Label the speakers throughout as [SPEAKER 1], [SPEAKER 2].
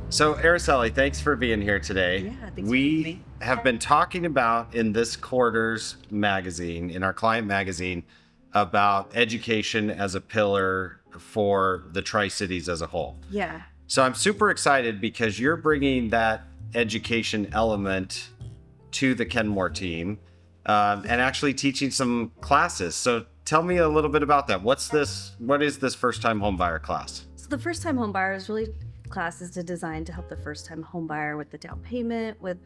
[SPEAKER 1] So, Araceli, thanks for being here today.
[SPEAKER 2] Yeah, thanks for having
[SPEAKER 1] We
[SPEAKER 2] me.
[SPEAKER 1] have been talking about in this quarter's magazine, in our client magazine, about education as a pillar for the Tri-Cities as a whole.
[SPEAKER 2] Yeah,
[SPEAKER 1] So, I'm super excited because you're bringing that education element to the Kenmore team and actually teaching some classes. So, tell me a little bit about that. What is this first time homebuyer class?
[SPEAKER 2] so the first time home buyer is really classes to design to help the first time home buyer with the down payment, with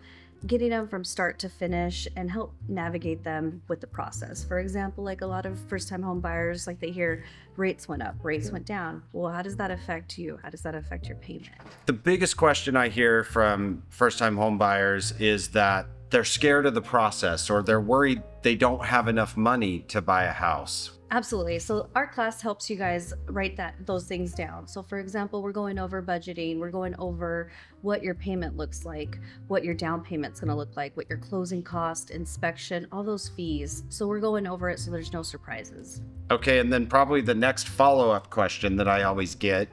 [SPEAKER 2] getting them from start to finish and help navigate them with the process. For example, like a lot of first time home buyers, like they hear rates went up, rates went down. Well, how does that affect you? How does that affect your payment?
[SPEAKER 1] The biggest question I hear from first-time home buyers is that they're scared of the process or they're worried they don't have enough money to buy a house.
[SPEAKER 2] Absolutely. So our class helps you guys write those things down. So for example, we're going over budgeting, we're going over what your payment looks like, what your down payment's going to look like, what your closing cost, inspection, all those fees. So we're going over it so there's no surprises.
[SPEAKER 1] Okay, and then probably the next follow-up question that I always get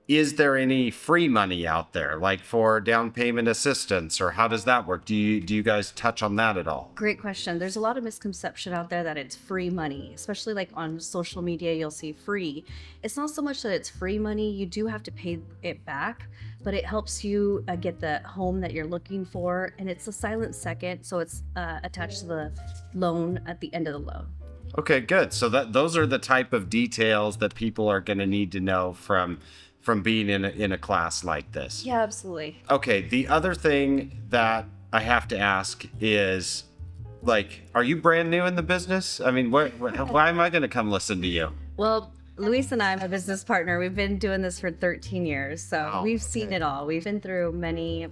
[SPEAKER 1] is there any free money out there, like for down payment assistance, or how does that work? Do you guys touch on that at all?
[SPEAKER 2] Great question. There's a lot of misconception out there that it's free money, especially like on social media, you'll see free. It's not so much that it's free money. You do have to pay it back, but it helps you get the home that you're looking for. And it's a silent second. So it's attached to the loan at the end of the loan.
[SPEAKER 1] Okay, good. So those are the type of details that people are going to need to know from being in a class like this.
[SPEAKER 2] Yeah, absolutely.
[SPEAKER 1] Okay, the other thing that I have to ask is, like, are you brand new in the business? I mean, why am I going to come listen to you?
[SPEAKER 2] Well, Luis and I, my business partner, we've been doing this for 13 years. So
[SPEAKER 1] Oh,
[SPEAKER 2] we've seen
[SPEAKER 1] okay.
[SPEAKER 2] it all. We've been through many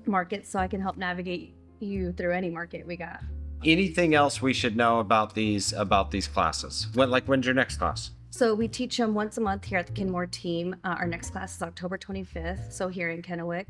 [SPEAKER 2] markets, so I can help navigate you through any market we got.
[SPEAKER 1] Anything else we should know about these classes? When's your next class?
[SPEAKER 2] So we teach them once a month here at the Kenmore Team. Our next class is October 25th, so here in Kennewick.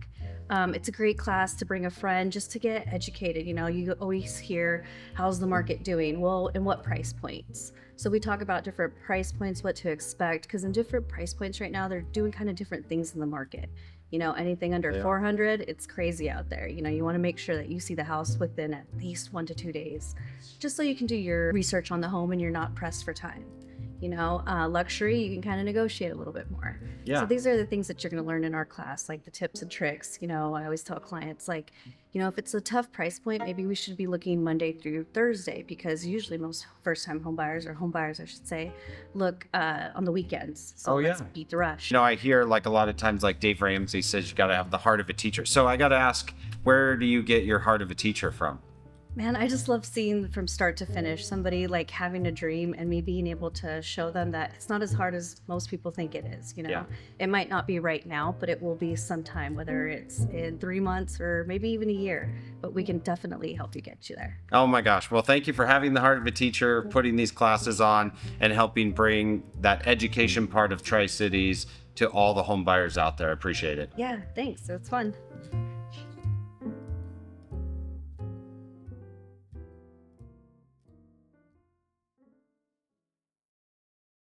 [SPEAKER 2] It's a great class to bring a friend just to get educated. You know, you always hear, how's the market doing? Well, and what price points? So we talk about different price points, what to expect, because in different price points right now, they're doing kind of different things in the market. You know, anything under
[SPEAKER 1] Yeah.
[SPEAKER 2] 400, it's crazy out there. You know, you want to make sure that you see the house within at least 1 to 2 days, just so you can do your research on the home and you're not pressed for time. You know, luxury, you can kind of negotiate a little bit more.
[SPEAKER 1] Yeah.
[SPEAKER 2] So these are the things that you're going to learn in our class, like the tips and tricks. You know, I always tell clients, like, you know, if it's a tough price point, maybe we should be looking Monday through Thursday, because usually most first-time home buyers, or home buyers, I should say, look on the weekends. So
[SPEAKER 1] Oh, yeah.
[SPEAKER 2] let's beat the rush.
[SPEAKER 1] You know, I hear like a lot of times, like Dave Ramsey says, you got to have the heart of a teacher. So I got to ask, where do you get your heart of a teacher from?
[SPEAKER 2] Man, I just love seeing from start to finish somebody like having a dream and me being able to show them that it's not as hard as most people think it is. You know,
[SPEAKER 1] Yeah.
[SPEAKER 2] It might not be right now, but it will be sometime, whether it's in 3 months or maybe even a year. But we can definitely help you get you there.
[SPEAKER 1] Oh my gosh. Well, thank you for having the heart of a teacher, putting these classes on, and helping bring that education part of Tri-Cities to all the home buyers out there. I appreciate it.
[SPEAKER 2] Yeah, thanks. It's fun.